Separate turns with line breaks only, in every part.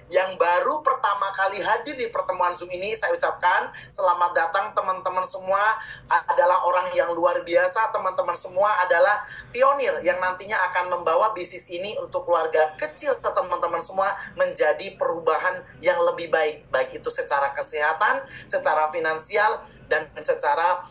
yang baru pertama kali hadir di pertemuan Zoom ini, saya ucapkan selamat datang teman-teman semua, adalah orang yang luar biasa. Teman-teman semua adalah pionir yang nantinya akan membawa bisnis ini untuk keluarga kecil ke teman-teman semua menjadi perubahan yang lebih baik, baik itu secara kesehatan, secara finansial, dan secara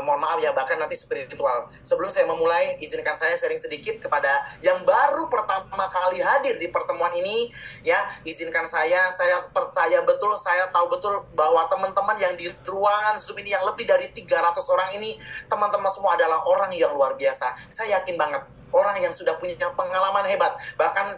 mohon maaf ya, bahkan nanti spiritual. Sebelum saya memulai, izinkan saya sharing sedikit kepada yang baru pertama kali hadir di pertemuan ini ya. Izinkan saya percaya betul, saya tahu betul bahwa teman-teman yang di ruangan Zoom ini yang lebih dari 300 orang ini, teman-teman semua adalah orang yang luar biasa. Saya yakin banget orang yang sudah punya pengalaman hebat. Bahkan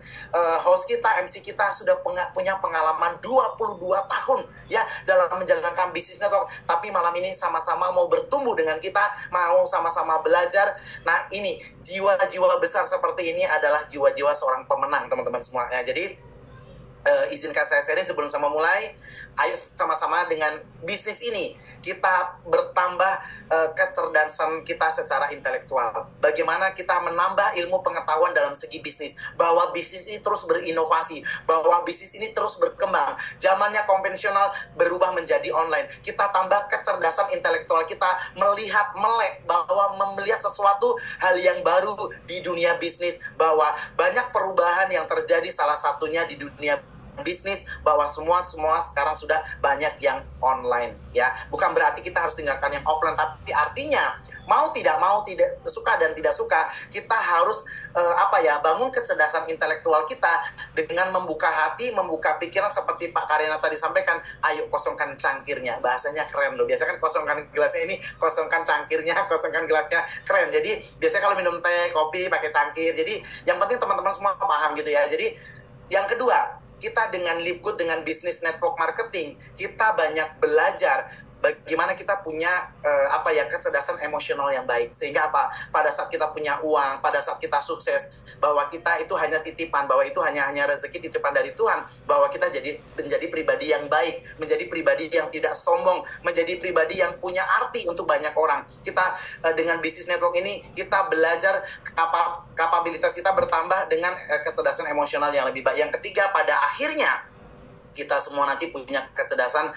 host kita, MC kita sudah punya pengalaman 22 tahun ya dalam menjalankan bisnis network. Tapi malam ini sama-sama mau bertumbuh dengan kita, mau sama-sama belajar. Nah, ini jiwa-jiwa besar seperti ini adalah jiwa-jiwa seorang pemenang, teman-teman semua ya. Jadi izinkan saya sharing sebelum sama mulai. Ayo sama-sama dengan bisnis ini kita bertambah kecerdasan kita secara intelektual. Bagaimana kita menambah ilmu pengetahuan dalam segi bisnis, bahwa bisnis ini terus berinovasi, bahwa bisnis ini terus berkembang. Zamannya konvensional berubah menjadi online. Kita tambah kecerdasan intelektual kita, melek bahwa melihat sesuatu hal yang baru di dunia bisnis, bahwa banyak perubahan yang terjadi, salah satunya di dunia bisnis, bahwa semua sekarang sudah banyak yang online ya. Bukan berarti kita harus tinggalkan yang offline, tapi artinya mau tidak suka dan tidak suka, kita harus bangun kecerdasan intelektual kita dengan membuka hati, membuka pikiran seperti Pak Karyana tadi sampaikan. Ayo kosongkan cangkirnya, bahasanya keren loh. Biasanya kan kosongkan gelasnya, ini kosongkan cangkirnya, kosongkan gelasnya, keren. Jadi biasanya kalau minum teh, kopi pakai cangkir. Jadi yang penting teman-teman semua paham gitu ya. Jadi yang kedua, kita dengan Live Good, dengan bisnis network marketing, kita banyak belajar bagaimana kita punya kecerdasan emosional yang baik. Sehingga pada saat kita punya uang, pada saat kita sukses, bahwa kita itu hanya titipan, bahwa itu hanya rezeki titipan dari Tuhan, bahwa kita menjadi pribadi yang baik, menjadi pribadi yang tidak sombong, menjadi pribadi yang punya arti untuk banyak orang. Kita dengan bisnis network ini, kita belajar kapabilitas kita bertambah dengan kecerdasan emosional yang lebih baik. Yang ketiga, pada akhirnya kita semua nanti punya kecerdasan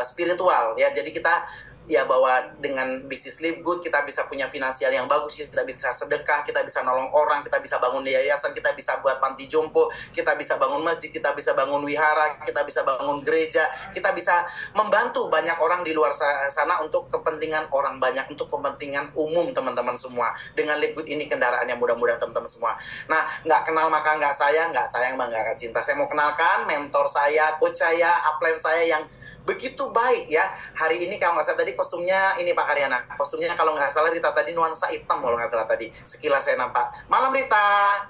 spiritual ya. Jadi kita ya, bahwa dengan bisnis Live Good kita bisa punya finansial yang bagus, kita bisa sedekah, kita bisa nolong orang, kita bisa bangun yayasan, kita bisa buat panti jompo, kita bisa bangun masjid, kita bisa bangun wihara, kita bisa bangun gereja, kita bisa membantu banyak orang di luar sana untuk kepentingan orang banyak, untuk kepentingan umum, teman-teman semua. Dengan Live Good ini kendaraan yang mudah-mudahan teman-teman semua. Nah, nggak kenal maka nggak sayang mah nggak akan cinta. Saya mau kenalkan mentor saya, coach saya, upline saya yang begitu baik ya. Hari ini kalau nggak salah tadi kostumnya ini Pak Karyana. Kostumnya kalau nggak salah Rita tadi nuansa hitam kalau nggak salah tadi. Sekilas saya nampak. Malam Rita.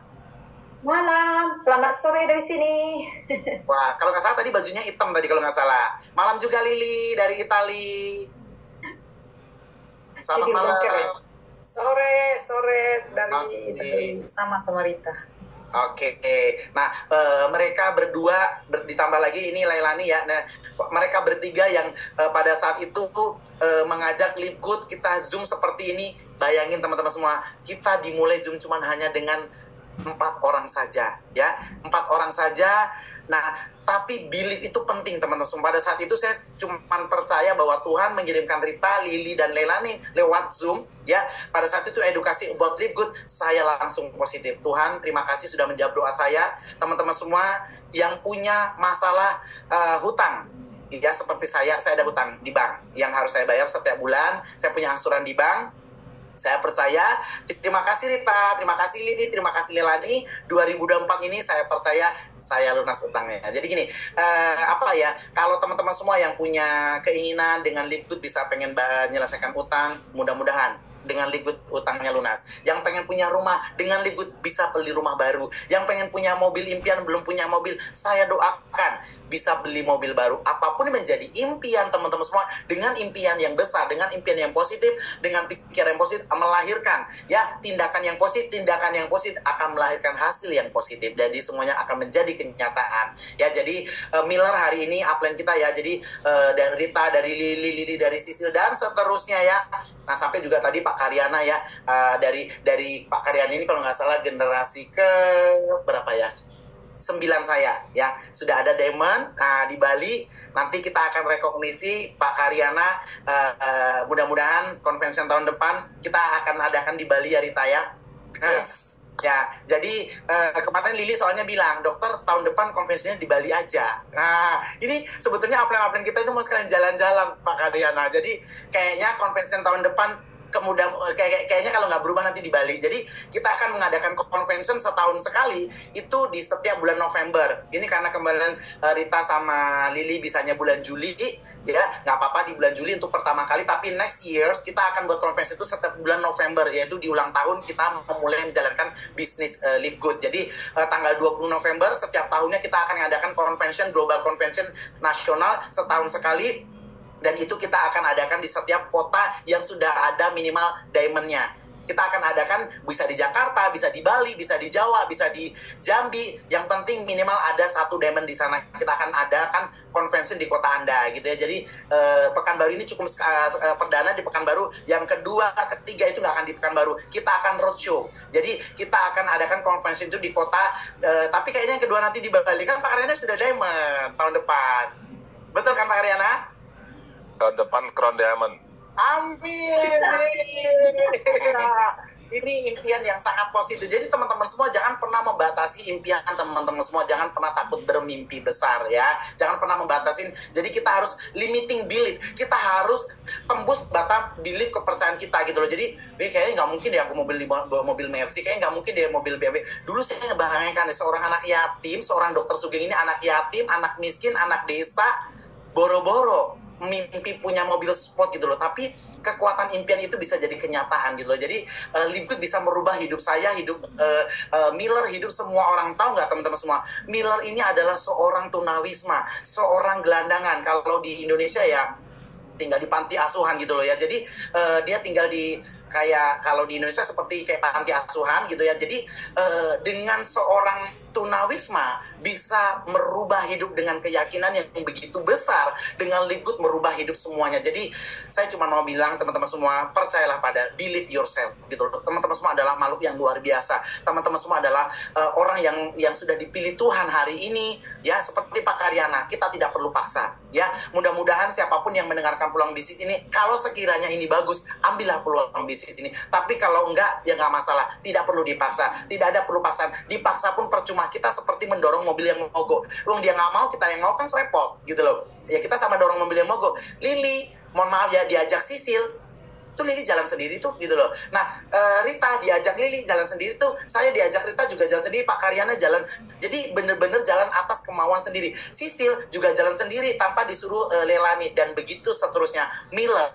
Malam, selamat sore dari sini.
Wah, kalau nggak salah tadi bajunya hitam tadi kalau nggak salah. Malam juga Lili dari Itali. Selamat
Jadi
malam.
Sore dari sama Rita.
Oke. Nah, mereka berdua ditambah lagi ini Lailani ya. Nah, mereka bertiga yang pada saat itu mengajak Live Good kita Zoom seperti ini. Bayangin teman-teman semua, kita dimulai Zoom cuman hanya dengan 4 orang saja ya. 4 orang saja. Nah, tapi belief itu penting teman-teman semua. Pada saat itu saya cuma percaya bahwa Tuhan mengirimkan Rita, Lili, dan Leilani lewat Zoom ya. Pada saat itu edukasi about Live Good, saya langsung positif. Tuhan, terima kasih sudah menjawab doa saya. Teman-teman semua yang punya masalah hutang ya, seperti saya ada hutang di bank yang harus saya bayar setiap bulan. Saya punya angsuran di bank. Saya percaya, terima kasih Rita, terima kasih Lini, terima kasih Leilani. 2024 ini saya percaya saya lunas utangnya. Jadi gini, kalau teman-teman semua yang punya keinginan dengan Live Good bisa pengen menyelesaikan utang, mudah-mudahan dengan Live Good utangnya lunas. Yang pengen punya rumah, dengan Live Good bisa beli rumah baru. Yang pengen punya mobil impian, belum punya mobil, saya doakan bisa beli mobil baru. Apapun menjadi impian teman-teman semua, dengan impian yang besar, dengan impian yang positif, dengan pikiran yang positif, melahirkan ya tindakan yang positif akan melahirkan hasil yang positif. Jadi semuanya akan menjadi kenyataan. Ya, jadi Miller hari ini upline kita ya. Jadi dari Rita, dari Lili, dari Sisil dan seterusnya ya. Nah, sampai juga tadi Pak Karyana ya, dari Pak Karyana ini kalau nggak salah generasi ke berapa ya? 9 saya ya. Sudah ada Diamond di Bali. Nanti kita akan rekognisi Pak Karyana, mudah-mudahan convention tahun depan kita akan adakan di Bali ya Rita ya.
Yes.
Ya, jadi kemarin Lili soalnya bilang, dokter tahun depan konvensinya di Bali aja. Nah, ini sebetulnya upline kita itu mau sekalian jalan-jalan Pak Karyana. Jadi kayaknya konvensi tahun depan kayaknya kalau nggak berubah nanti di Bali. Jadi kita akan mengadakan convention setahun sekali itu di setiap bulan November. Ini karena kemarin Rita sama Lili bisanya bulan Juli, ya nggak apa-apa di bulan Juli untuk pertama kali. Tapi next years kita akan buat convention itu setiap bulan November, yaitu di ulang tahun kita memulai menjalankan bisnis Live Good. Jadi tanggal 20 November setiap tahunnya kita akan mengadakan convention, global convention nasional setahun sekali. Dan itu kita akan adakan di setiap kota yang sudah ada minimal diamond-nya. Kita akan adakan bisa di Jakarta, bisa di Bali, bisa di Jawa, bisa di Jambi. Yang penting minimal ada 1 diamond di sana. Kita akan adakan convention di kota Anda gitu ya. Jadi Pekanbaru ini cukup perdana di Pekanbaru. Yang kedua, ketiga itu nggak akan di Pekanbaru. Kita akan roadshow. Jadi kita akan adakan convention itu di kota. Tapi kayaknya yang kedua nanti di Bali. Kan Pak Karyana sudah diamond tahun depan. Betul kan Pak Karyana?
Tahun depan Crown Diamond.
Amin. Ini impian yang sangat positif. Jadi teman-teman semua jangan pernah membatasi impian teman-teman semua. Jangan pernah takut bermimpi besar ya. Jangan pernah membatasin. Jadi kita harus limiting belief. Kita harus tembus batas belief kepercayaan kita gitu loh. Jadi kayaknya nggak mungkin deh aku mobil Mercy. Kayaknya nggak mungkin deh mobil BMW. Dulu saya ngebayangkan seorang anak yatim, seorang dokter Sugeng ini anak yatim, anak miskin, anak desa, boro-boro mimpi punya mobil sport gitu loh. Tapi kekuatan impian itu bisa jadi kenyataan gitu loh. Jadi Live Good bisa merubah hidup saya, hidup Miller, hidup semua orang. Tahu nggak teman-teman semua, Miller ini adalah seorang tunawisma, seorang gelandangan. Kalau di Indonesia ya tinggal di panti asuhan gitu loh ya. Jadi dia tinggal di kayak kalau di Indonesia seperti kayak panti asuhan gitu ya. Jadi dengan seorang tunawisma bisa merubah hidup dengan keyakinan yang begitu besar. Dengan Live Good merubah hidup semuanya. Jadi saya cuma mau bilang teman-teman semua, percayalah pada believe yourself gitu. Teman-teman semua adalah makhluk yang luar biasa. Teman-teman semua adalah orang yang sudah dipilih Tuhan hari ini ya, seperti Pak Karyana. Kita tidak perlu paksa ya. Mudah-mudahan siapapun yang mendengarkan peluang bisnis ini, kalau sekiranya ini bagus, ambillah peluang bisnis ini. Tapi kalau enggak, ya enggak masalah. Tidak perlu dipaksa. Tidak ada perlu paksaan. Dipaksa pun percuma. Kita seperti mendorong mobil yang mogok. Uang dia nggak mau, kita yang mau kan repot gitu loh. Ya kita sama dorong mobil yang mogok. Lili, mohon maaf ya, diajak Sisil, tuh Lili jalan sendiri tuh gitu loh. Nah Rita diajak Lili jalan sendiri tuh, saya diajak Rita juga jalan sendiri, Pak Karyana jalan. Jadi bener-bener jalan atas kemauan sendiri. Sisil juga jalan sendiri tanpa disuruh Lelani, dan begitu seterusnya. Miller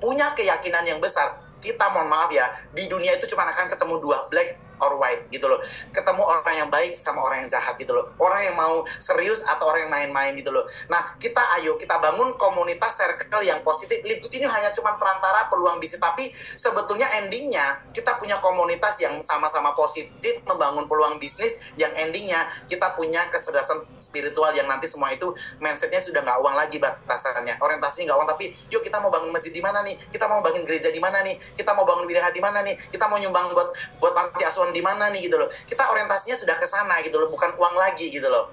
punya keyakinan yang besar. Kita mohon maaf ya, di dunia itu cuma akan ketemu 2, black or white gitu loh. Ketemu orang yang baik sama orang yang jahat gitu loh. Orang yang mau serius atau orang yang main-main gitu loh. Nah, ayo kita bangun komunitas circle yang positif. Live Good ini hanya cuma perantara peluang bisnis, tapi sebetulnya endingnya kita punya komunitas yang sama-sama positif membangun peluang bisnis, yang endingnya kita punya kecerdasan spiritual yang nanti semua itu mindsetnya sudah nggak uang lagi batasannya. Orientasinya nggak uang, tapi yuk kita mau bangun masjid di mana nih? Kita mau bangun gereja di mana nih? Kita mau bangun wilayah di mana nih? Kita mau nyumbang buat panti asuhan di mana nih gitu loh. Kita orientasinya sudah ke sana gitu loh, bukan uang lagi gitu loh.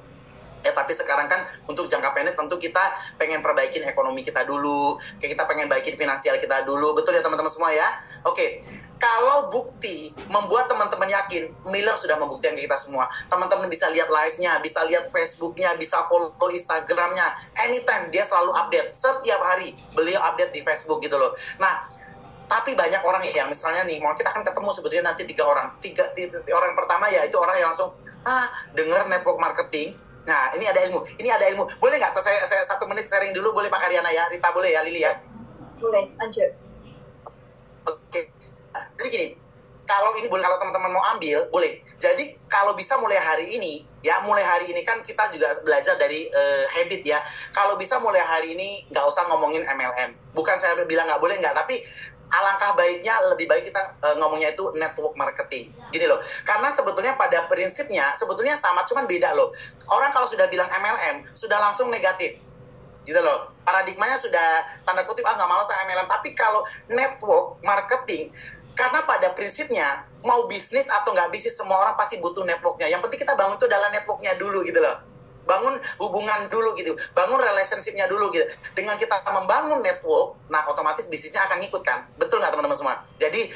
Ya tapi sekarang kan untuk jangka pendek tentu kita pengen perbaikin ekonomi kita dulu, kayak kita pengen baikin finansial kita dulu, betul ya teman-teman semua ya. Oke. Kalau bukti membuat teman-teman yakin, Miller sudah membuktikan ke kita semua. Teman-teman bisa lihat live-nya, bisa lihat Facebook-nya, bisa follow Instagram-nya. Anytime dia selalu update, setiap hari beliau update di Facebook gitu loh. Nah, tapi banyak orang yang misalnya nih, mau kita akan ketemu sebetulnya nanti 3 orang. Orang pertama ya itu orang yang langsung dengar network marketing. Nah, ini ada ilmu. Boleh nggak? Saya 1 menit sharing dulu, boleh Pak Karyana ya? Rita boleh ya, Lili ya?
Boleh, lanjut.
Oke. Jadi gini, kalau teman-teman mau ambil, boleh. Jadi kalau bisa mulai hari ini kan kita juga belajar dari habit ya. Kalau bisa mulai hari ini nggak usah ngomongin MLM. Bukan saya bilang nggak boleh nggak, tapi alangkah baiknya lebih baik kita ngomongnya itu network marketing. Gini loh, karena sebetulnya pada prinsipnya sebetulnya sama, cuman beda loh. Orang kalau sudah bilang MLM sudah langsung negatif. Gitu loh. Paradigmanya sudah tanda kutip nggak malas MLM. Tapi kalau network marketing, karena pada prinsipnya mau bisnis atau nggak bisnis, semua orang pasti butuh networknya. Yang penting kita bangun itu adalah networknya dulu gitu loh. Bangun hubungan dulu gitu, bangun relationship-nya dulu gitu. Dengan kita membangun network, nah otomatis bisnisnya akan ngikut kan. Betul nggak teman-teman semua? Jadi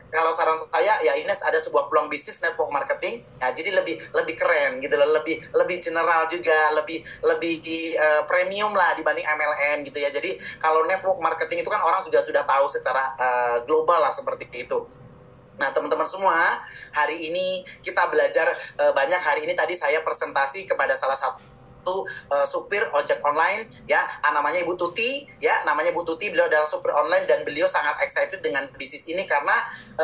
kalau saran saya ya ini ada sebuah peluang bisnis network marketing, ya jadi lebih keren gitu loh, lebih general juga, lebih premium lah dibanding MLM gitu ya. Jadi kalau network marketing itu kan orang juga sudah tahu secara global lah seperti itu. Nah, teman-teman semua, hari ini kita belajar banyak. Hari ini tadi saya presentasi kepada salah satu supir ojek online ya, namanya Ibu Tuti ya, namanya Ibu Tuti. Beliau adalah supir online dan beliau sangat excited dengan bisnis ini karena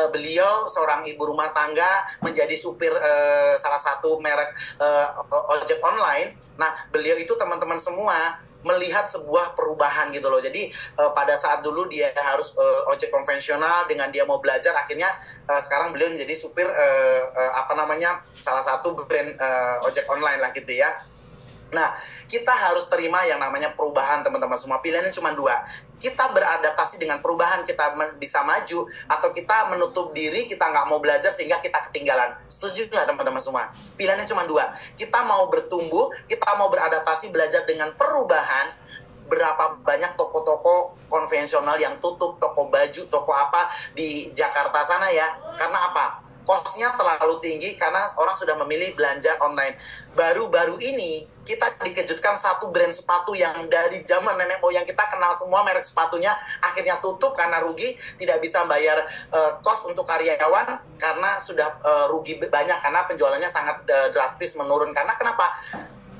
beliau seorang ibu rumah tangga menjadi supir salah satu merek ojek online. Nah, beliau itu teman-teman semua melihat sebuah perubahan gitu loh. Jadi pada saat dulu dia harus ojek konvensional, dengan dia mau belajar akhirnya sekarang beliau menjadi supir salah satu brand ojek online lah gitu ya. Nah, kita harus terima yang namanya perubahan teman-teman semua. Pilihannya cuma dua. Kita beradaptasi dengan perubahan, kita bisa maju, atau kita menutup diri, kita nggak mau belajar sehingga kita ketinggalan. Setuju nggak teman-teman semua? Pilihannya cuma dua. Kita mau bertumbuh, kita mau beradaptasi, belajar dengan perubahan. Berapa banyak toko-toko konvensional yang tutup, toko baju, toko apa di Jakarta sana ya. Karena apa? Kosnya terlalu tinggi karena orang sudah memilih belanja online. Baru-baru ini kita dikejutkan satu brand sepatu yang dari zaman nenek moyang kita kenal semua merek sepatunya akhirnya tutup karena rugi, tidak bisa bayar kos untuk karyawan karena sudah rugi banyak karena penjualannya sangat drastis menurun. Karena kenapa?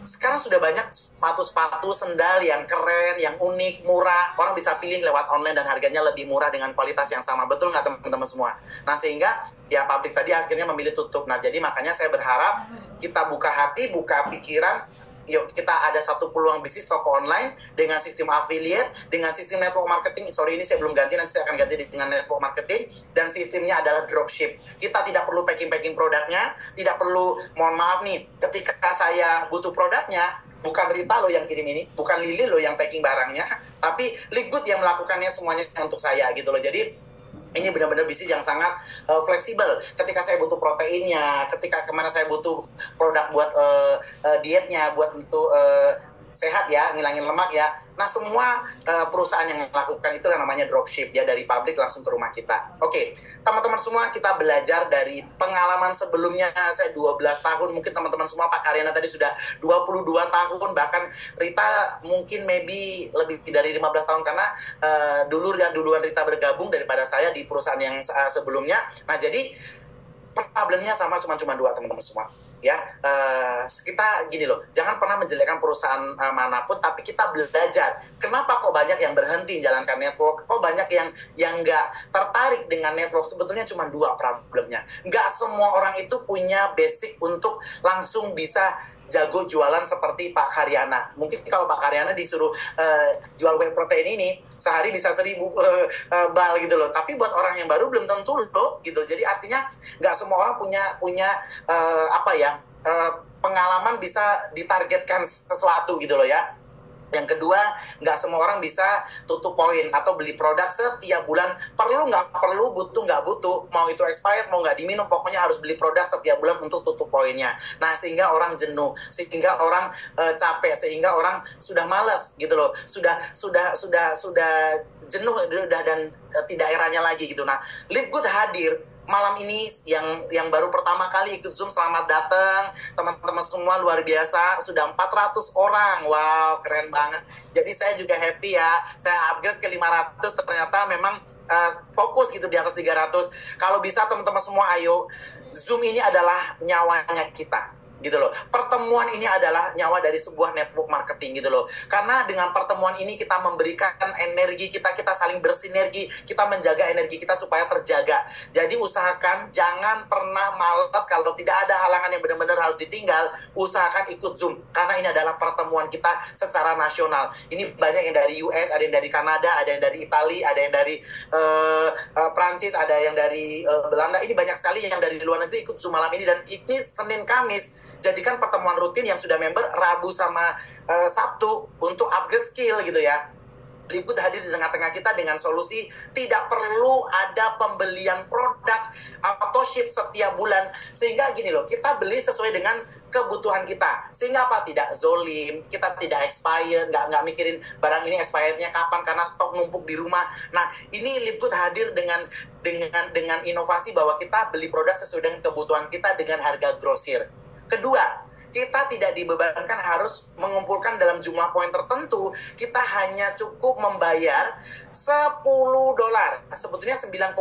Sekarang sudah banyak sepatu-sepatu, sendal yang keren, yang unik, murah. Orang bisa pilih lewat online dan harganya lebih murah dengan kualitas yang sama. Betul nggak teman-teman semua? Nah, sehingga ya pabrik tadi akhirnya memilih tutup. Nah, jadi makanya saya berharap kita buka hati, buka pikiran. Yuk, kita ada satu peluang bisnis toko online dengan sistem affiliate, dengan sistem network marketing. Sorry, ini saya belum ganti, nanti saya akan ganti dengan network marketing. Dan sistemnya adalah dropship. Kita tidak perlu packing-packing produknya, tidak perlu, mohon maaf nih, ketika saya butuh produknya, bukan Rita loh yang kirim ini, bukan Lili loh yang packing barangnya, tapi Liquid yang melakukannya semuanya untuk saya gitu loh. Jadi ini benar-benar bisnis yang sangat fleksibel. Ketika saya butuh proteinnya, ketika kemana saya butuh produk buat dietnya, buat untuk sehat ya, ngilangin lemak ya. Nah, semua perusahaan yang melakukan itu yang namanya dropship ya, dari pabrik langsung ke rumah kita. Oke, teman-teman semua, kita belajar dari pengalaman sebelumnya. Saya 12 tahun, mungkin teman-teman semua, Pak Karyana tadi sudah 22 tahun, bahkan Rita mungkin maybe lebih dari 15 tahun karena duluan Rita bergabung daripada saya di perusahaan yang sebelumnya. Nah, jadi problemnya sama, cuma dua teman-teman semua ya. Kita gini loh, jangan pernah menjelekkan perusahaan manapun, tapi kita belajar kenapa kok banyak yang berhenti menjalankan network, kok banyak yang nggak tertarik dengan network. Sebetulnya cuma dua problemnya. Nggak semua orang itu punya basic untuk langsung bisa jago jualan seperti Pak Karyana. Mungkin kalau Pak Karyana disuruh jual whey protein ini, sehari bisa 1000 bal gitu loh. Tapi buat orang yang baru belum tentu loh gitu. Jadi artinya nggak semua orang punya pengalaman bisa ditargetkan sesuatu gitu loh ya. Yang kedua, nggak semua orang bisa tutup poin atau beli produk setiap bulan. Perlu nggak perlu, butuh nggak butuh, mau itu expired, mau nggak diminum, pokoknya harus beli produk setiap bulan untuk tutup poinnya. Nah, sehingga orang jenuh, sehingga orang capek, sehingga orang sudah malas gitu loh, sudah jenuh dan tidak eranya lagi gitu. Nah, Live Good hadir malam ini yang baru pertama kali ikut Zoom. Selamat datang teman-teman semua, luar biasa, sudah 400 orang. Wow, keren banget. Jadi saya juga happy ya, saya upgrade ke 500, ternyata memang fokus gitu di atas 300. Kalau bisa teman-teman semua, ayo, Zoom ini adalah nyawanya kita gitu loh. Pertemuan ini adalah nyawa dari sebuah network marketing gitu loh. Karena dengan pertemuan ini kita memberikan energi kita saling bersinergi, kita menjaga energi kita supaya terjaga. Jadi usahakan jangan pernah malas, kalau tidak ada halangan yang benar-benar harus ditinggal, usahakan ikut Zoom. Karena ini adalah pertemuan kita secara nasional. Ini banyak yang dari US, ada yang dari Kanada, ada yang dari Italia, ada yang dari Prancis, ada yang dari Belanda. Ini banyak sekali yang dari luar negeri ikut Zoom malam ini. Dan ini Senin Kamis jadikan pertemuan rutin yang sudah member Rabu sama Sabtu untuk upgrade skill gitu ya. Liput hadir di tengah-tengah kita dengan solusi tidak perlu ada pembelian produk atau ship setiap bulan. Sehingga gini loh, kita beli sesuai dengan kebutuhan kita. Sehingga apa? Tidak zolim, kita tidak expired, nggak mikirin barang ini expirednya kapan karena stok numpuk di rumah. Nah, ini Liput hadir dengan inovasi bahwa kita beli produk sesuai dengan kebutuhan kita dengan harga grosir. Kedua, kita tidak dibebankan harus mengumpulkan dalam jumlah poin tertentu. Kita hanya cukup membayar $10. Sebetulnya 9,95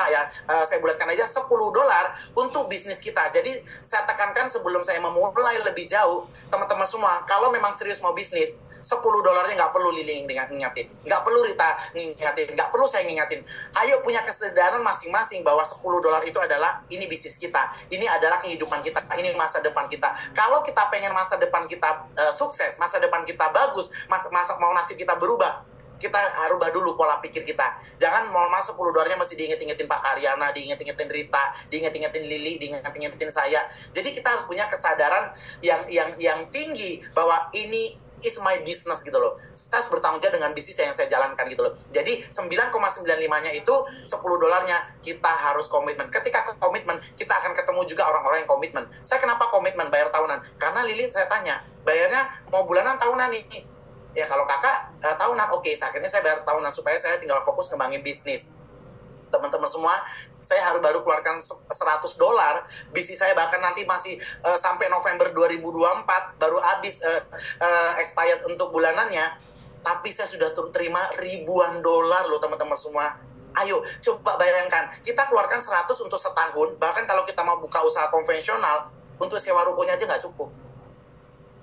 ya. Saya bulatkan aja $10 untuk bisnis kita. Jadi saya tekankan sebelum saya memulai lebih jauh, teman-teman semua, kalau memang serius mau bisnis, $10 nggak perlu Lili ngingatin, nggak perlu Rita ngingatin, nggak perlu saya ngingatin. Ayo punya kesadaran masing-masing bahwa $10 itu adalah ini bisnis kita, ini adalah kehidupan kita, ini masa depan kita. Kalau kita pengen masa depan kita sukses, masa depan kita bagus, mau nasib kita berubah, kita rubah dulu pola pikir kita. Jangan mau masuk $10 mesti diinget-ingetin Pak Karyana, diinget-ingetin Rita, diinget-ingetin Lili, diinget-ingetin saya. Jadi kita harus punya kesadaran yang tinggi bahwa ini is my business gitu loh. Saya harus bertanggung jawab dengan bisnis yang saya jalankan gitu loh. Jadi 9,95-nya itu $10 kita harus komitmen. Ketika komitmen, kita akan ketemu juga orang-orang yang komitmen. Saya kenapa komitmen bayar tahunan? Karena Lili saya tanya, bayarnya mau bulanan tahunan nih? Ya kalau kakak tahunan, oke. Akhirnya saya bayar tahunan supaya saya tinggal fokus ngembangin bisnis. Teman-teman semua, saya baru keluarkan $100. Bisnis saya bahkan nanti masih sampai November 2024 baru habis expired untuk bulanannya. Tapi saya sudah terima ribuan dolar loh teman-teman semua. Ayo coba bayangkan, kita keluarkan 100 untuk setahun. Bahkan kalau kita mau buka usaha konvensional, untuk sewa rukonya aja nggak cukup.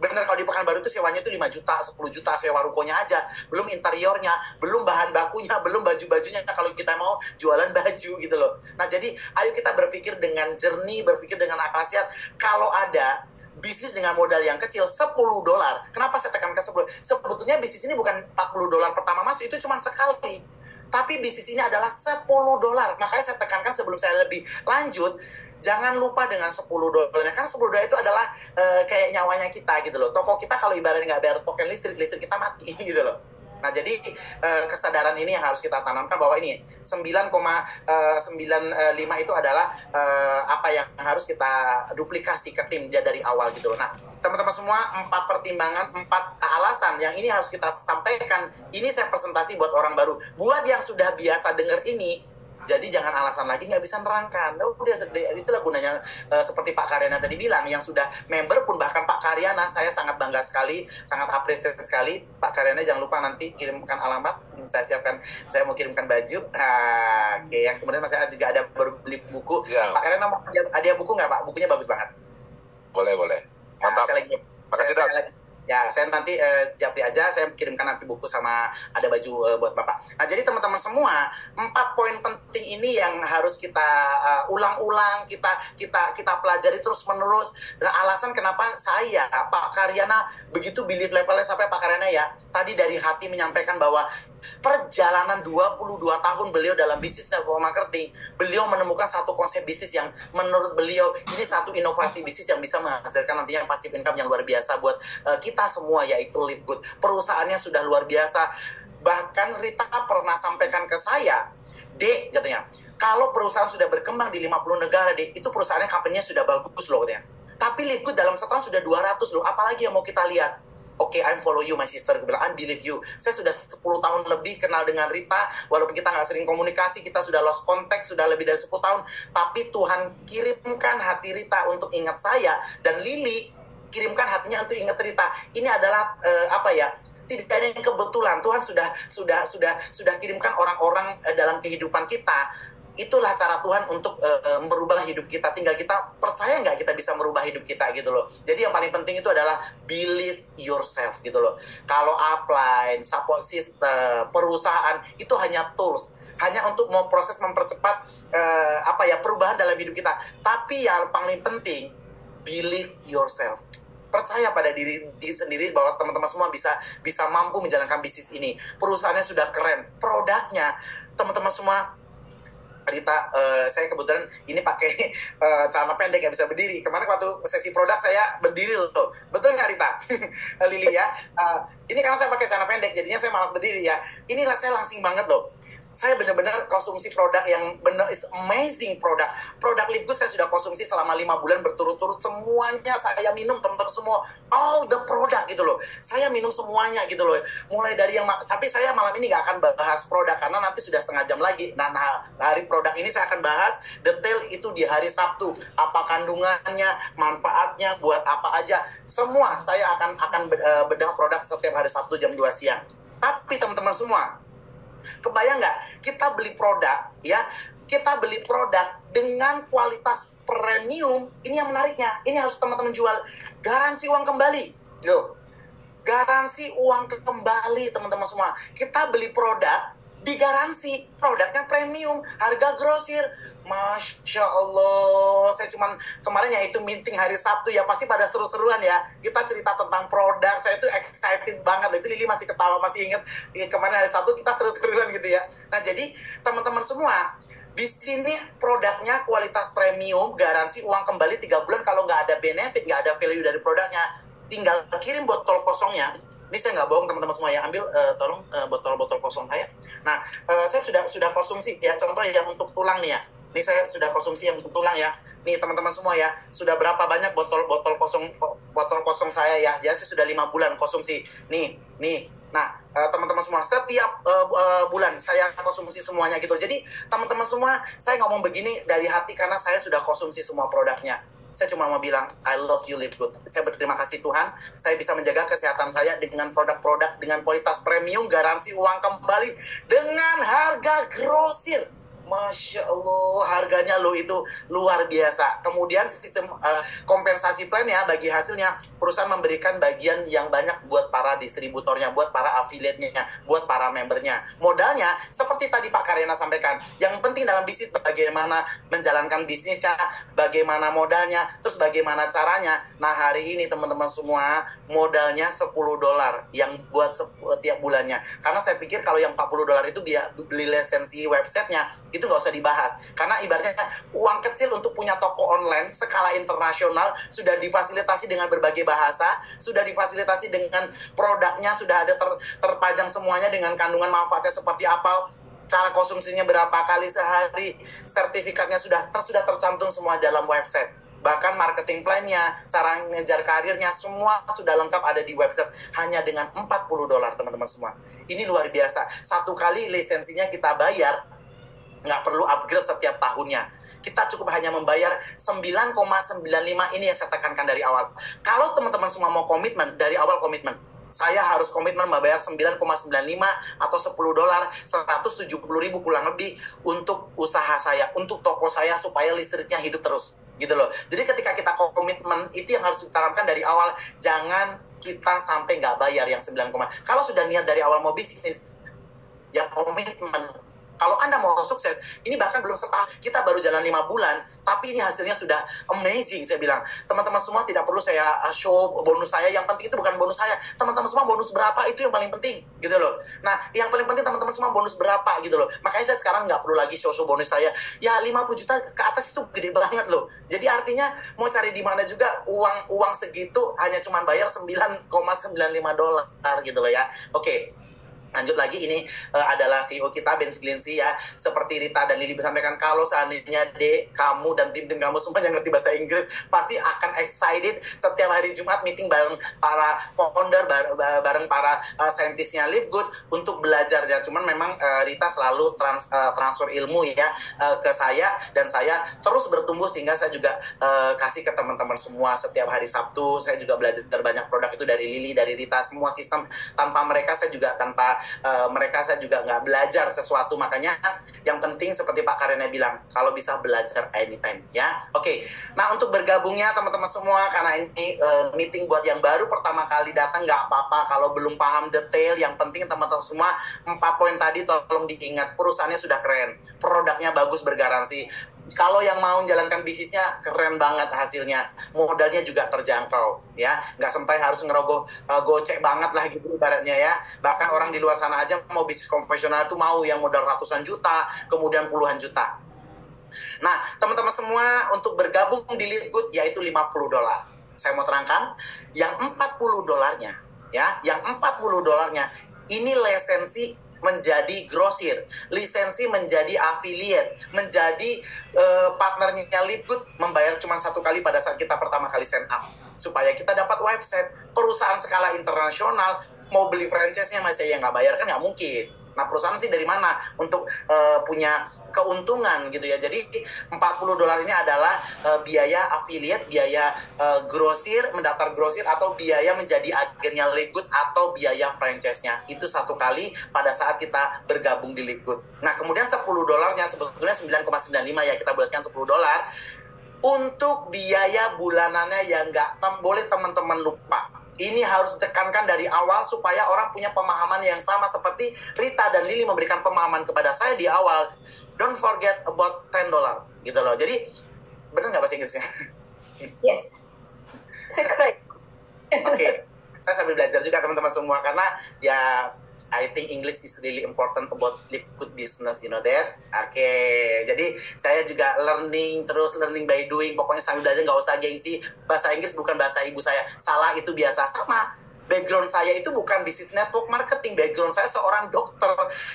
Bener, kalau di Pekanbaru itu sewanya itu 5 juta, 10 juta sewa rukonya aja. Belum interiornya, belum bahan bakunya, belum baju-bajunya kalau kita mau jualan baju gitu loh. Nah jadi ayo kita berpikir dengan jernih, berpikir dengan akal sehat. Kalau ada bisnis dengan modal yang kecil $10, kenapa saya tekankan 10? Sebetulnya bisnis ini bukan $40 pertama masuk, itu cuma sekali. Tapi bisnis ini adalah $10. Makanya saya tekankan sebelum saya lebih lanjut, jangan lupa dengan $10. Karena $10 itu adalah kayak nyawanya kita gitu loh. Toko kita kalau ibaratnya nggak bayar token listrik kita mati gitu loh. Nah jadi kesadaran ini yang harus kita tanamkan bahwa ini 9,95 itu adalah apa yang harus kita duplikasi ke tim dia dari awal gitu loh. Nah teman-teman semua, 4 pertimbangan, 4 alasan yang ini harus kita sampaikan. Ini saya presentasi buat orang baru. Buat yang sudah biasa dengar ini, jadi jangan alasan lagi nggak bisa nerangkan. Udah, itulah gunanya seperti Pak Karyana tadi bilang, yang sudah member pun, bahkan Pak Karyana, saya sangat bangga sekali, sangat appreciate sekali. Pak Karyana jangan lupa nanti kirimkan alamat, saya siapkan, saya mau kirimkan baju. Oke, yang kemudian saya juga ada baru beli buku. Ya. Pak Karyana mau hadiah buku nggak Pak? Bukunya bagus banget.
Boleh. Mantap.
Makasih dok. Ya, saya nanti japri aja, saya kirimkan nanti buku sama ada baju buat Bapak. Nah, jadi teman-teman semua, 4 poin penting ini yang harus kita ulang-ulang, kita pelajari terus-menerus. Dan alasan kenapa saya, Pak Karyana, begitu belief levelnya sampai Pak Karyana ya, tadi dari hati menyampaikan bahwa perjalanan 22 tahun beliau dalam bisnis network marketing, beliau menemukan satu konsep bisnis yang menurut beliau ini satu inovasi bisnis yang bisa menghasilkan nantinya passive income yang luar biasa buat kita semua, yaitu Live Good. Perusahaannya sudah luar biasa. Bahkan Rita pernah sampaikan ke saya, Dek, katanya, kalau perusahaan sudah berkembang di 50 negara, Dek, itu perusahaannya, company-nya sudah bagus loh, katanya. Tapi Live Good dalam setahun sudah 200 loh, apalagi yang mau kita lihat? Oke, I follow you, my sister. Gue bilang, I believe you. Saya sudah 10 tahun lebih kenal dengan Rita. Walaupun kita nggak sering komunikasi, kita sudah lost contact, sudah lebih dari 10 tahun. Tapi Tuhan kirimkan hati Rita untuk ingat saya. Dan Lili kirimkan hatinya untuk ingat Rita. Ini adalah, tidak ada yang kebetulan. Tuhan sudah kirimkan orang-orang dalam kehidupan kita. Itulah cara Tuhan untuk merubah hidup kita. Tinggal kita percaya nggak kita bisa merubah hidup kita gitu loh. Jadi yang paling penting itu adalah believe yourself gitu loh. Kalau upline, support system, perusahaan itu hanya tools, hanya untuk mau proses mempercepat perubahan dalam hidup kita. Tapi yang paling penting, believe yourself. Percaya pada diri sendiri bahwa teman-teman semua bisa mampu menjalankan bisnis ini. Perusahaannya sudah keren, produknya teman-teman semua Rita, saya kebetulan ini pakai celana pendek nggak bisa berdiri. Kemarin waktu sesi produk saya berdiri loh. Betul nggak Rita? Lili ya. Ini karena saya pakai celana pendek, jadinya saya malas berdiri ya. Inilah saya langsing banget loh. Saya benar-benar konsumsi produk yang benar is amazing produk. Produk lip good saya sudah konsumsi selama 5 bulan berturut-turut. Semuanya saya minum, teman-teman semua. All the product gitu loh. Saya minum semuanya gitu loh. Mulai dari yang... Tapi saya malam ini nggak akan bahas produk karena nanti sudah setengah jam lagi. Nah, hari produk ini saya akan bahas detail itu di hari Sabtu. Apa kandungannya, manfaatnya, buat apa aja. Semua saya akan bedah produk setiap hari Sabtu jam 2 siang. Tapi teman-teman semua, kebayang nggak kita beli produk ya, kita beli produk dengan kualitas premium. Ini yang menariknya, ini harus teman-teman jual. Garansi uang kembali loh, garansi uang kembali teman-teman semua. Kita beli produk digaransi, produknya premium, harga grosir. Masya Allah, saya cuman kemarin ya itu meeting hari Sabtu ya, pasti pada seru-seruan ya. Kita cerita tentang produk, saya itu excited banget. Itu Lili masih ketawa, masih inget kemarin hari Sabtu kita seru-seruan gitu ya. Nah jadi teman-teman semua, di sini produknya kualitas premium, garansi uang kembali 3 bulan. Kalau nggak ada benefit, nggak ada value dari produknya, tinggal kirim botol kosongnya. Ini saya nggak bohong teman-teman semua ya, ambil tolong botol-botol kosong saya. Nah, saya sudah konsumsi ya, contoh yang untuk tulang nih ya. Ini saya sudah konsumsi yang untuk tulang ya. Nih teman-teman semua ya, sudah berapa banyak botol kosong saya ya. Ya saya sudah 5 bulan konsumsi. Nih. Nah, teman-teman semua, setiap bulan saya konsumsi semuanya gitu. Jadi teman-teman semua, saya ngomong begini dari hati karena saya sudah konsumsi semua produknya. Saya cuma mau bilang, I love you, Live Good. Saya berterima kasih Tuhan, saya bisa menjaga kesehatan saya dengan produk-produk dengan kualitas premium, garansi uang kembali, dengan harga grosir. Masya Allah, harganya lo itu luar biasa. Kemudian sistem kompensasi plan ya, bagi hasilnya perusahaan memberikan bagian yang banyak buat para distributornya, buat para affiliate-nya, buat para membernya. Modalnya seperti tadi Pak Karena sampaikan, yang penting dalam bisnis bagaimana menjalankan bisnisnya, bagaimana modalnya, terus bagaimana caranya. Nah hari ini teman-teman semua, modalnya $10 yang buat setiap bulannya. Karena saya pikir kalau yang $40 itu dia beli lisensi websitenya, itu nggak usah dibahas. Karena ibaratnya uang kecil untuk punya toko online skala internasional, sudah difasilitasi dengan berbagai bahasa, sudah difasilitasi dengan produknya, sudah ada terpajang semuanya dengan kandungan manfaatnya seperti apa, cara konsumsinya berapa kali sehari, sertifikatnya sudah tercantum semua dalam website. Bahkan marketing plan-nya, cara ngejar karirnya, semua sudah lengkap ada di website. Hanya dengan $40 teman-teman semua. Ini luar biasa. Satu kali lisensinya kita bayar, nggak perlu upgrade setiap tahunnya. Kita cukup hanya membayar 9,95. Ini yang saya tekankan dari awal. Kalau teman-teman semua mau komitmen, dari awal komitmen. Saya harus komitmen membayar 9,95 atau $10, 170.000 kurang lebih untuk usaha saya, untuk toko saya supaya listriknya hidup terus. Gitu loh. Jadi ketika kita komitmen, itu yang harus ditanamkan dari awal. Jangan kita sampai nggak bayar yang 9, kalau sudah niat dari awal mau bisnis, ya komitmen. Kalau Anda mau sukses, ini bahkan belum setahun, kita baru jalan 5 bulan, tapi ini hasilnya sudah amazing, saya bilang. Teman-teman semua tidak perlu saya show bonus saya, yang penting itu bukan bonus saya. Teman-teman semua bonus berapa, itu yang paling penting, gitu loh. Nah, yang paling penting teman-teman semua bonus berapa, gitu loh. Makanya saya sekarang nggak perlu lagi show bonus saya. Ya, 50 juta ke atas itu gede banget loh. Jadi artinya, mau cari di mana juga, uang segitu hanya cuma bayar $9,95 gitu loh ya. Oke. Lanjut lagi, ini adalah CEO kita, Ben Sklinsi ya. Seperti Rita dan Lili sampaikan, kalau seandainya kamu dan tim-tim kamu semua yang ngerti bahasa Inggris, pasti akan excited setiap hari Jumat meeting bareng para founder, bareng para saintisnya Live Good untuk belajar ya. Cuman memang Rita selalu transfer ilmu ya ke saya, dan saya terus bertumbuh sehingga saya juga kasih ke teman-teman semua setiap hari Sabtu. Saya juga belajar banyak produk itu dari Lili, dari Rita, semua sistem. Tanpa mereka saya juga saya juga nggak belajar sesuatu. Makanya yang penting seperti Pak Karena bilang, kalau bisa belajar anytime ya. Oke. Nah untuk bergabungnya teman-teman semua, karena ini meeting buat yang baru pertama kali datang, nggak apa-apa kalau belum paham detail. Yang penting teman-teman semua 4 poin tadi tolong diingat. Perusahaannya sudah keren, produknya bagus, bergaransi. Kalau yang mau menjalankan bisnisnya keren banget hasilnya, modalnya juga terjangkau ya, nggak sampai harus ngerogoh gocek banget lah gitu ibaratnya ya. Bahkan orang di luar sana aja mau bisnis konvensional itu mau yang modal ratusan juta, kemudian puluhan juta. Nah, teman-teman semua untuk bergabung di Leadgood yaitu $50. Saya mau terangkan, yang $40-nya, ya, yang $40-nya ini lisensi menjadi grosir, lisensi menjadi affiliate, menjadi partnernya Leadgood, membayar cuma 1 kali pada saat kita pertama kali sign up, supaya kita dapat website. Perusahaan skala internasional mau beli franchise-nya masih yang nggak bayar kan nggak mungkin. Nah, perusahaan nanti dari mana untuk punya keuntungan gitu ya. Jadi $40 ini adalah biaya affiliate, biaya grosir, mendaftar grosir, atau biaya menjadi agennya Leadgood, atau biaya franchise-nya. Itu 1 kali pada saat kita bergabung di Leadgood. Nah, kemudian $10-nya sebetulnya 9,95 ya, kita buatkan $10 untuk biaya bulanannya yang nggak boleh teman-teman lupa. Ini harus ditekankan dari awal supaya orang punya pemahaman yang sama seperti Rita dan Lily memberikan pemahaman kepada saya di awal. Don't forget about $10 gitu loh. Jadi benar nggak bahasa Inggrisnya?
Yes. Correct.
Oke. Saya sambil belajar juga teman-teman semua, karena ya I think English is really important about Leadgood business, you know that. Oke, jadi saya juga learning by doing. Pokoknya sambil belajar, nggak usah gengsi. Bahasa Inggris bukan bahasa ibu saya. Salah itu biasa. Sama. Background saya itu bukan bisnis network marketing. Background saya seorang dokter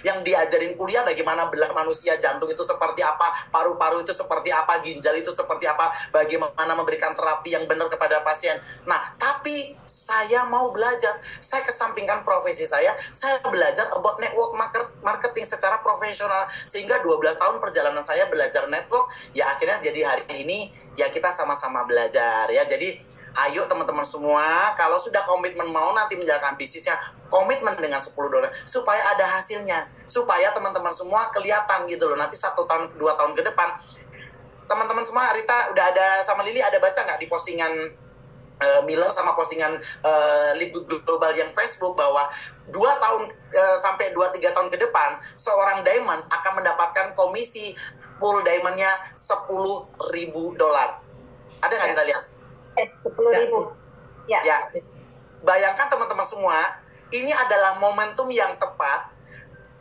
yang diajarin kuliah bagaimana belah manusia, jantung itu seperti apa, paru-paru itu seperti apa, ginjal itu seperti apa, bagaimana memberikan terapi yang benar kepada pasien. Nah, tapi saya mau belajar. Saya kesampingkan profesi saya belajar about network marketing secara profesional. Sehingga 12 tahun perjalanan saya belajar network, ya akhirnya jadi hari ini, ya kita sama-sama belajar ya. Jadi ayo teman-teman semua, kalau sudah komitmen mau nanti menjalankan bisnisnya, komitmen dengan $10 supaya ada hasilnya, supaya teman-teman semua kelihatan gitu loh. Nanti 1 tahun, 2 tahun ke depan, teman-teman semua, Rita udah ada sama Lily ada baca nggak di postingan Miller sama postingan Leadgood Global yang Facebook bahwa 2 tahun sampai 2-3 tahun ke depan, seorang diamond akan mendapatkan komisi full diamondnya $10.000. Ada nggak kita lihat?
Yes, 10.000. Ya.
Ya, bayangkan teman-teman semua, ini adalah momentum yang tepat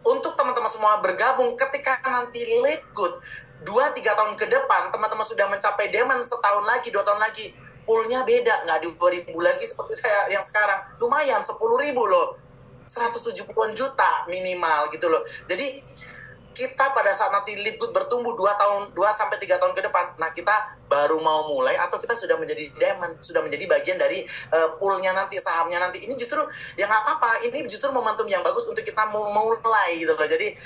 untuk teman-teman semua bergabung ketika nanti Leadgood 2-3 tahun ke depan, teman-teman sudah mencapai diamond, setahun lagi, 2 tahun lagi, poolnya beda, nggak di 2.000 lagi seperti saya yang sekarang. Lumayan, 10.000 loh. 170-an juta minimal gitu loh. Jadi kita pada saat nanti Leadgood bertumbuh 2-3 tahun ke depan, nah kita baru mau mulai atau kita sudah menjadi diamond, sudah menjadi bagian dari poolnya nanti, sahamnya nanti. Ini justru ya nggak apa-apa, ini justru momentum yang bagus untuk kita mulai gitu loh. Jadi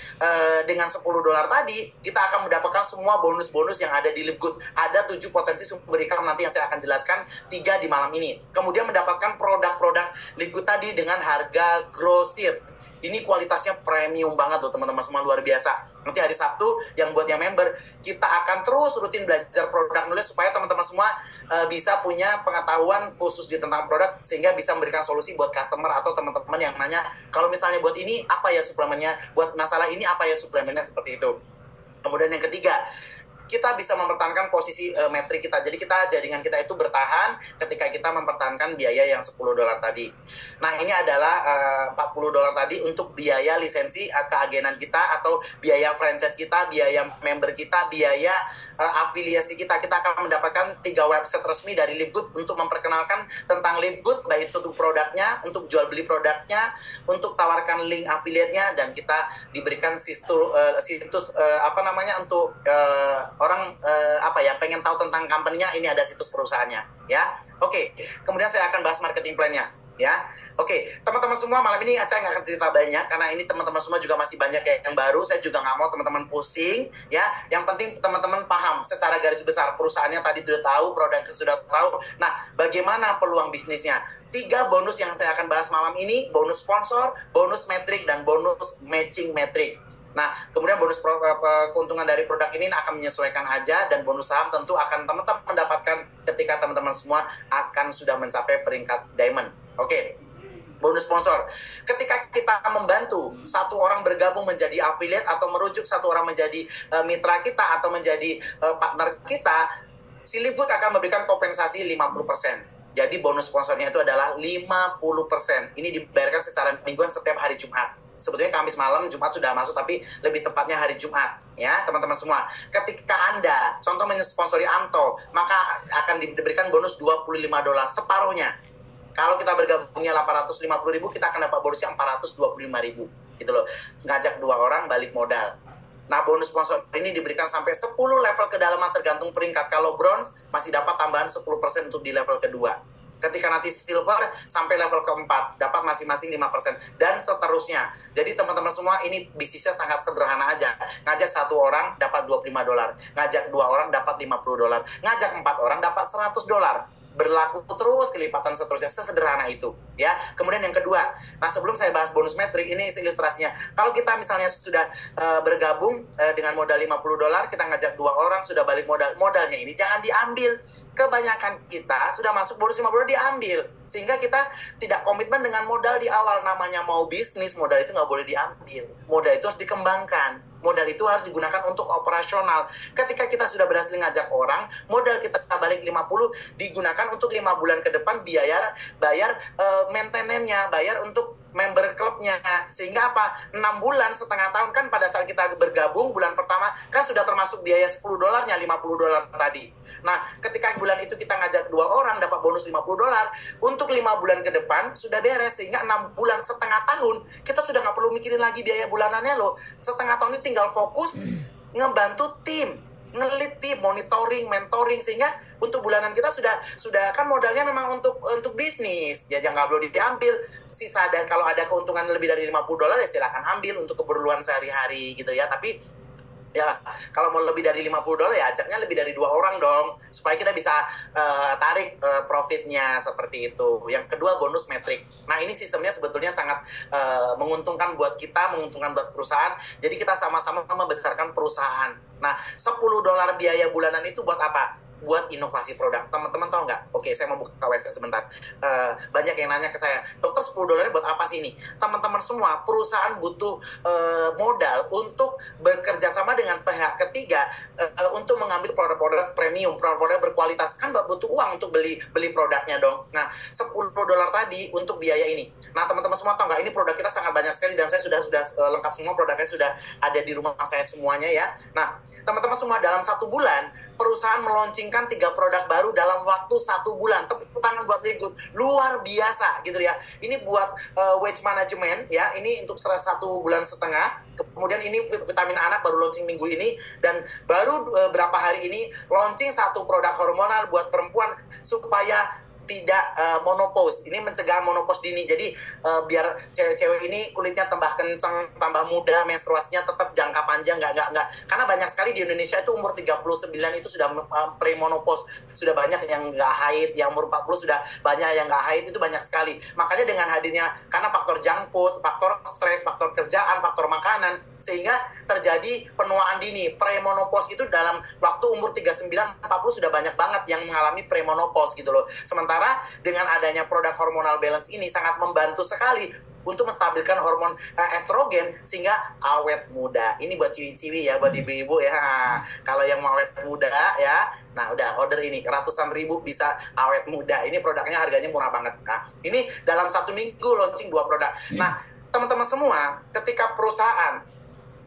dengan $10 tadi kita akan mendapatkan semua bonus-bonus yang ada di Leadgood. Ada 7 potensi sumber income nanti yang saya akan jelaskan, 3 di malam ini. Kemudian mendapatkan produk-produk Leadgood tadi dengan harga grosir. Ini kualitasnya premium banget loh teman-teman semua, luar biasa. Nanti hari Sabtu yang buat yang member, kita akan terus rutin belajar produk nulis supaya teman-teman semua bisa punya pengetahuan khusus di tentang produk, sehingga bisa memberikan solusi buat customer atau teman-teman yang nanya, kalau misalnya buat ini apa ya suplemennya, buat masalah ini apa ya suplemennya, seperti itu. Kemudian yang ketiga, kita bisa mempertahankan posisi metrik kita. Jadi jaringan kita itu bertahan ketika kita mempertahankan biaya yang $10 tadi. Nah, ini adalah $40 tadi untuk biaya lisensi keagenan kita, atau biaya franchise kita, biaya member kita, biaya afiliasi kita. Kita akan mendapatkan 3 website resmi dari Leadgood untuk memperkenalkan tentang Leadgood, baik itu untuk produknya, untuk jual beli produknya, untuk tawarkan link affiliate-nya, dan kita diberikan situs untuk orang pengen tahu tentang company-nya, ini ada situs perusahaannya ya. Oke, kemudian saya akan bahas marketing plan-nya ya. Oke, teman-teman semua, malam ini saya nggak akan cerita banyak karena ini teman-teman semua juga masih banyak yang baru. Saya juga nggak mau teman-teman pusing ya. Yang penting teman-teman paham secara garis besar perusahaannya tadi sudah tahu, produknya sudah tahu. Nah, bagaimana peluang bisnisnya? 3 bonus yang saya akan bahas malam ini: bonus sponsor, bonus metrik, dan bonus matching metrik. Nah, kemudian bonus keuntungan dari produk ini akan menyesuaikan aja, dan bonus saham tentu akan teman-teman mendapatkan ketika teman-teman semua akan sudah mencapai peringkat diamond. Oke. Bonus sponsor. Ketika kita membantu satu orang bergabung menjadi affiliate, atau merujuk satu orang menjadi mitra kita atau menjadi partner kita, si Leadgood akan memberikan kompensasi 50%. Jadi bonus sponsornya itu adalah 50%. Ini dibayarkan secara mingguan setiap hari Jumat. Sebetulnya Kamis malam, Jumat sudah masuk, tapi lebih tepatnya hari Jumat ya teman-teman semua. Ketika Anda contoh mensponsori Anto, maka akan diberikan bonus $25, separuhnya. Kalau kita bergabungnya 850.000, kita akan dapat bonusnya 425.000 gitu loh. Ngajak 2 orang balik modal. Nah, bonus sponsor ini diberikan sampai 10 level kedalaman tergantung peringkat. Kalau bronze masih dapat tambahan 10% untuk di level kedua. Ketika nanti silver sampai level keempat dapat masing-masing 5% dan seterusnya. Jadi teman-teman semua ini bisnisnya sangat sederhana aja. Ngajak 1 orang dapat $25, ngajak 2 orang dapat $50, ngajak 4 orang dapat $100. Berlaku terus kelipatan seterusnya, sesederhana itu ya. Kemudian yang kedua, nah sebelum saya bahas bonus metrik, ini ilustrasinya. Kalau kita misalnya sudah bergabung dengan modal $50, kita ngajak 2 orang, sudah balik modalnya ini jangan diambil. Kebanyakan kita sudah masuk bonus $50 diambil, sehingga kita tidak komitmen dengan modal di awal. Namanya mau bisnis, modal itu nggak boleh diambil. Modal itu harus dikembangkan. Modal itu harus digunakan untuk operasional. Ketika kita sudah berhasil ngajak orang, modal kita balik 50 digunakan untuk 5 bulan ke depan bayar maintenance-nya, bayar untuk member klubnya. Sehingga apa? 6 bulan, setengah tahun kan pada saat kita bergabung bulan pertama kan sudah termasuk biaya $10-nya, $50 tadi. Nah, ketika bulan itu kita ngajak 2 orang dapat bonus $50, untuk 5 bulan ke depan sudah beres. Sehingga 6 bulan, setengah tahun kita sudah nggak perlu mikirin lagi biaya bulanannya loh. Setengah tahun ini tinggal fokus ngebantu tim, ngelit tim, monitoring, mentoring, sehingga untuk bulanan kita sudah kan modalnya memang untuk bisnis. Ya jangan perlu diambil. Sisa dan kalau ada keuntungan lebih dari $50 ya silakan ambil untuk keperluan sehari-hari gitu ya. Tapi ya kalau mau lebih dari $50 ya ajaknya lebih dari 2 orang dong, supaya kita bisa tarik profitnya seperti itu. Yang kedua bonus metrik. Nah ini sistemnya sebetulnya sangat menguntungkan buat kita, menguntungkan buat perusahaan. Jadi kita sama-sama membesarkan perusahaan. Nah $10 biaya bulanan itu buat apa? Buat inovasi produk. Teman-teman tahu nggak? Oke, saya mau buka website sebentar. Banyak yang nanya ke saya, dokter $10 buat apa sih ini? Teman-teman semua, perusahaan butuh modal untuk bekerja sama dengan pihak ketiga untuk mengambil produk-produk premium, produk-produk berkualitas. Kan butuh uang untuk beli produknya dong. Nah, $10 tadi untuk biaya ini. Nah, teman-teman semua tahu nggak? Ini produk kita sangat banyak sekali dan saya sudah lengkap semua, produknya sudah ada di rumah saya semuanya ya. Nah, teman-teman semua, dalam 1 bulan perusahaan meluncurkan 3 produk baru dalam waktu 1 bulan. Tepuk tangan buat Lingkut. Luar biasa gitu ya. Ini buat weight management ya. Ini untuk 1 bulan setengah. Kemudian ini vitamin anak baru launching minggu ini. Dan baru berapa hari ini launching 1 produk hormonal buat perempuan supaya tidak monopause. Ini mencegah monopause dini. Jadi biar cewek-cewek ini kulitnya tambah kencang, tambah muda, menstruasinya tetap jangka panjang, nggak. Karena banyak sekali di Indonesia itu umur 39 itu sudah pre-monopause. Sudah banyak yang nggak haid, yang umur 40 sudah banyak yang nggak haid, itu banyak sekali. Makanya dengan hadirnya, karena faktor junk food, faktor stres, faktor kerjaan, faktor makanan, sehingga terjadi penuaan dini. Pre-monopause itu dalam waktu umur 39-40 sudah banyak banget yang mengalami pre-monopause gitu loh. Sementara dengan adanya produk hormonal balance ini sangat membantu sekali untuk menstabilkan hormon estrogen sehingga awet muda. Ini buat ciwi-ciwi ya, buat ibu-ibu ya. Kalau yang mau awet muda ya, nah udah order ini ratusan ribu bisa awet muda. Ini produknya harganya murah banget. Nah, ini dalam 1 minggu launching 2 produk. Nah, teman-teman semua, ketika perusahaan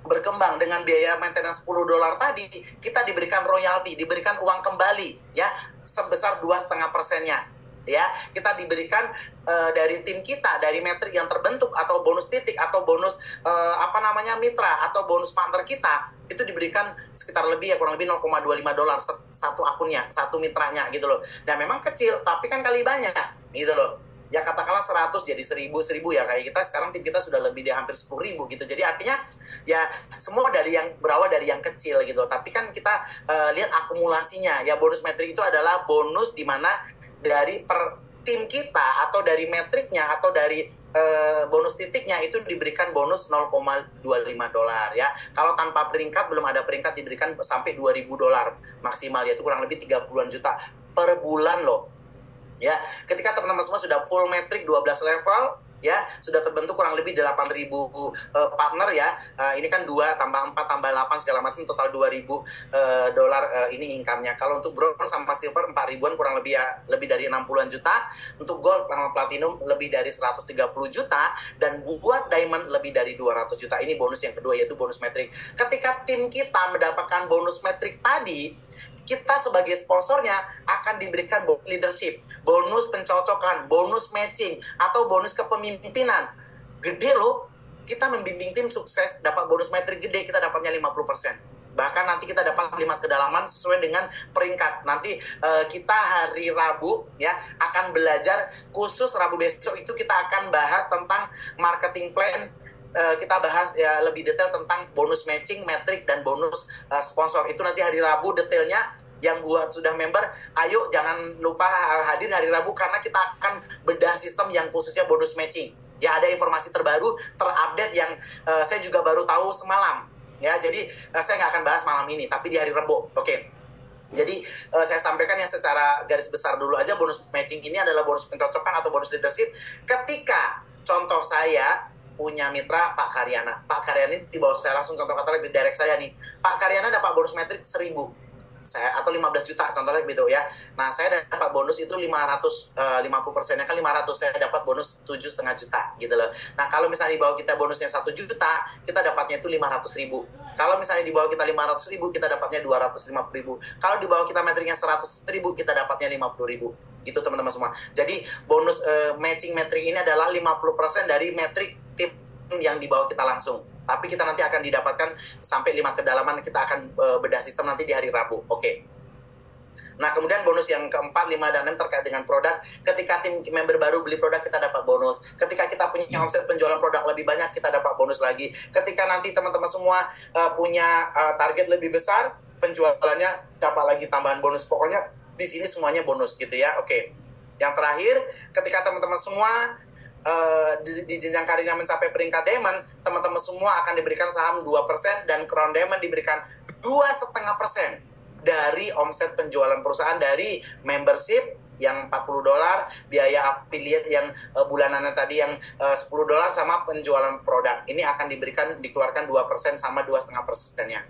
berkembang dengan biaya maintenance $10 tadi, kita diberikan royalti, diberikan uang kembali ya sebesar 2,5%-nya. Ya, kita diberikan dari tim kita, dari metrik yang terbentuk atau bonus titik atau bonus mitra atau bonus partner kita, itu diberikan sekitar kurang lebih $0,25 satu akunnya, satu mitranya gitu loh. Dan memang kecil tapi kan kali banyak gitu loh. Ya katakanlah 100 jadi 1000 ya, kayak kita sekarang tim kita sudah lebih dari hampir 10.000 gitu. Jadi artinya ya semua berawal dari yang kecil gitu. Tapi kan kita lihat akumulasinya. Ya bonus metrik itu adalah bonus di mana dari per tim kita atau dari metriknya atau dari bonus titiknya itu diberikan bonus $0,25 ya. Kalau tanpa peringkat, belum ada peringkat, diberikan sampai $2.000 maksimal, yaitu kurang lebih 30-an juta per bulan loh. Ya, ketika teman-teman semua sudah full metrik 12 level, ya, sudah terbentuk kurang lebih 8.000 partner ya. Ini kan 2 tambah 4 tambah 8 segala macam total 2.000 dolar ini income-nya. Kalau untuk bronze sama silver 4.000-an kurang lebih ya, lebih dari 60-an juta. Untuk gold sama platinum lebih dari 130 juta, dan buat diamond lebih dari 200 juta. Ini bonus yang kedua, yaitu bonus metrik. Ketika tim kita mendapatkan bonus metrik tadi, kita sebagai sponsornya akan diberikan bonus leadership, bonus pencocokan, bonus matching, atau bonus kepemimpinan. Gede loh, kita membimbing tim sukses, dapat bonus metrik gede, kita dapatnya 50%. Bahkan nanti kita dapat 5 kedalaman sesuai dengan peringkat. Nanti kita hari Rabu ya akan belajar khusus Rabu besok itu kita akan bahas tentang marketing plan. Kita bahas ya lebih detail tentang bonus matching, metrik, dan bonus sponsor. Itu nanti hari Rabu detailnya. Yang buat sudah member, ayo jangan lupa hadir hari Rabu, karena kita akan bedah sistem yang khususnya bonus matching. Ya, ada informasi terbaru, terupdate yang saya juga baru tahu semalam. Ya, jadi saya nggak akan bahas malam ini, tapi di hari Rabu. Oke. Jadi saya sampaikan yang secara garis besar dulu aja. Bonus matching ini adalah bonus pencocokan atau bonus leadership. Ketika contoh saya punya mitra Pak Karyana. Pak Karyana ini di bawah saya, langsung contoh kata lebih direct saya nih. Pak Karyana dapat bonus metrik 1.000. Saya atau 15 juta contohnya gitu ya. Nah, saya dapat bonus itu 50%-nya kan 500, saya dapat bonus 7,5 juta gitu loh. Nah, kalau misalnya di bawah kita bonusnya 1 juta, kita dapatnya itu 500.000. Kalau misalnya di bawah kita 500.000, kita dapatnya 250.000. Kalau di bawah kita metriknya 100.000, kita dapatnya 50.000. Gitu teman-teman semua. Jadi bonus matching metrik ini adalah 50% dari metrik tim yang di bawah kita langsung. Tapi kita nanti akan didapatkan sampai 5 kedalaman, kita akan bedah sistem nanti di hari Rabu. Oke. Nah, kemudian bonus yang keempat, 5, dan 6 terkait dengan produk. Ketika tim member baru beli produk, kita dapat bonus. Ketika kita punya omset penjualan produk lebih banyak, kita dapat bonus lagi. Ketika nanti teman-teman semua punya target lebih besar, penjualannya dapat lagi tambahan bonus. Pokoknya di sini semuanya bonus gitu ya. Oke. Yang terakhir, ketika teman-teman semua di jenjang karirnya mencapai peringkat diamond, teman-teman semua akan diberikan saham 2%, dan crown diamond diberikan 2,5% dari omset penjualan perusahaan, dari membership yang 40 dolar, biaya affiliate yang bulanannya tadi yang 10 dolar, sama penjualan produk. Ini akan dikeluarkan 2% sama 2,5%-nya.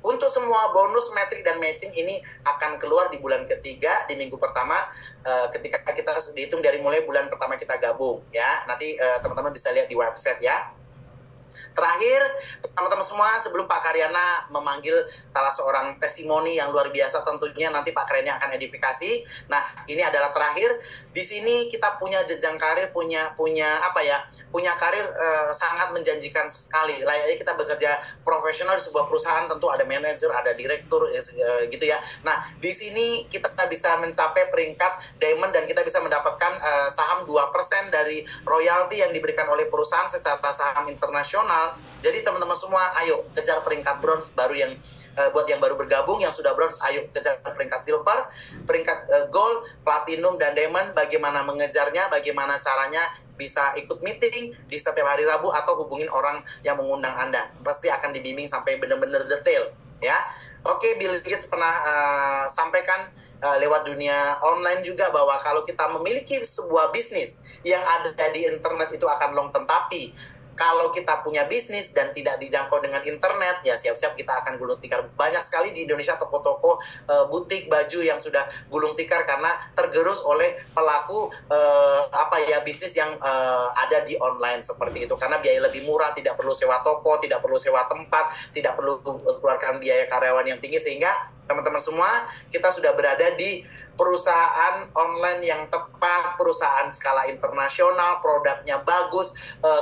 Untuk semua bonus, metrik, dan matching ini akan keluar di bulan ketiga, di minggu pertama, ketika kita dihitung dari mulai bulan pertama kita gabung ya. Nanti teman-teman bisa lihat di website ya. Terakhir, teman-teman semua, sebelum Pak Karyana memanggil salah seorang testimoni yang luar biasa, tentunya nanti Pak Karyana akan edifikasi. Nah, ini adalah terakhir. Di sini kita punya jenjang karir, punya karir sangat menjanjikan sekali. Layaknya kita bekerja profesional di sebuah perusahaan, tentu ada manajer, ada direktur, gitu ya. Nah, di sini kita bisa mencapai peringkat diamond, dan kita bisa mendapatkan saham 2% dari royalti yang diberikan oleh perusahaan secara saham internasional. Jadi teman-teman semua, ayo kejar peringkat bronze baru yang buat yang baru bergabung, yang sudah bronze, ayo kejar peringkat silver, peringkat gold, platinum, dan diamond. Bagaimana mengejarnya, bagaimana caranya, bisa ikut meeting di setiap hari Rabu atau hubungin orang yang mengundang Anda. Pasti akan dibimbing sampai benar-benar detail ya. Oke, Bill Gates pernah sampaikan lewat dunia online juga, bahwa kalau kita memiliki sebuah bisnis yang ada di internet itu akan long term. Tapi kalau kita punya bisnis dan tidak dijangkau dengan internet, ya siap-siap kita akan gulung tikar. Banyak sekali di Indonesia toko-toko butik baju yang sudah gulung tikar karena tergerus oleh pelaku bisnis yang ada di online seperti itu. Karena biaya lebih murah, tidak perlu sewa toko, tidak perlu sewa tempat, tidak perlu keluarkan biaya karyawan yang tinggi, sehingga teman-teman semua, kita sudah berada di perusahaan online yang tepat, perusahaan skala internasional, produknya bagus,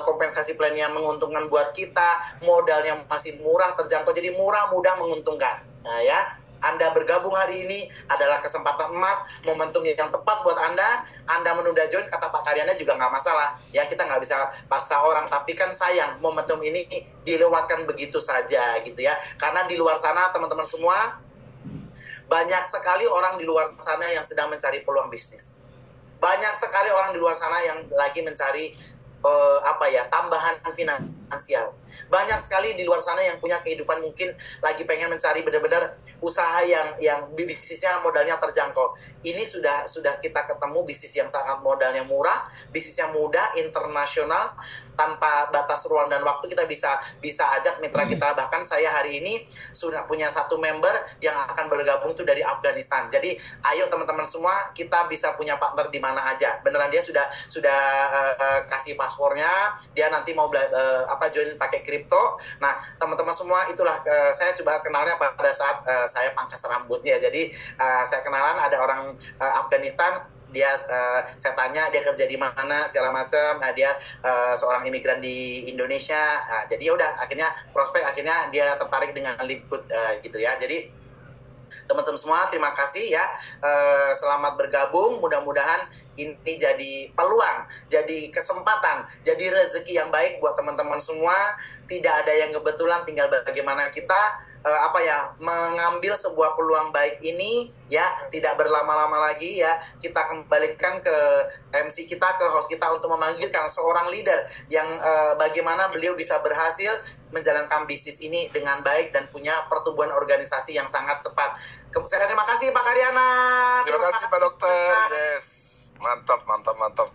kompensasi plannya menguntungkan buat kita, modalnya masih murah, terjangkau, jadi murah, mudah, menguntungkan. Nah ya, Anda bergabung hari ini adalah kesempatan emas, momentum yang tepat buat Anda. Anda menunda join, kata Pak Karyana juga nggak masalah. Ya, kita nggak bisa paksa orang, tapi kan sayang, momentum ini dilewatkan begitu saja gitu ya. Karena di luar sana, teman-teman semua, banyak sekali orang di luar sana yang sedang mencari peluang bisnis. Banyak sekali orang di luar sana yang lagi mencari tambahan finansial. finansial. Banyak sekali di luar sana yang punya kehidupan mungkin lagi pengen mencari benar-benar usaha yang bisnisnya modalnya terjangkau. Ini sudah kita ketemu bisnis yang sangat modalnya murah, bisnis yang mudah, internasional, tanpa batas ruang dan waktu. Kita bisa ajak mitra kita. Bahkan saya hari ini sudah punya satu member yang akan bergabung tuh dari Afghanistan. Jadi ayo teman-teman semua, kita bisa punya partner di mana aja. Beneran dia sudah kasih paspornya, dia nanti mau join pakai kripto. Nah teman-teman semua, itulah saya coba kenalnya pada saat saya pangkas rambutnya. Jadi saya kenalan ada orang Afghanistan. Dia saya tanya dia kerja di mana segala macam. Dia seorang imigran di Indonesia. Jadi ya udah, akhirnya prospek, akhirnya dia tertarik dengan Liquid gitu ya. Jadi teman-teman semua, terima kasih ya. Selamat bergabung. Mudah-mudahan ini jadi peluang, jadi kesempatan, jadi rezeki yang baik buat teman-teman semua. Tidak ada yang kebetulan, tinggal bagaimana kita mengambil sebuah peluang baik ini ya, tidak berlama-lama lagi ya. Kita kembalikan ke MC kita, ke host kita untuk memanggilkan seorang leader yang bagaimana beliau bisa berhasil menjalankan bisnis ini dengan baik dan punya pertumbuhan organisasi yang sangat cepat. Saya terima kasih Pak Karyana.
Terima kasih Pak Dokter. Yes. Mantap.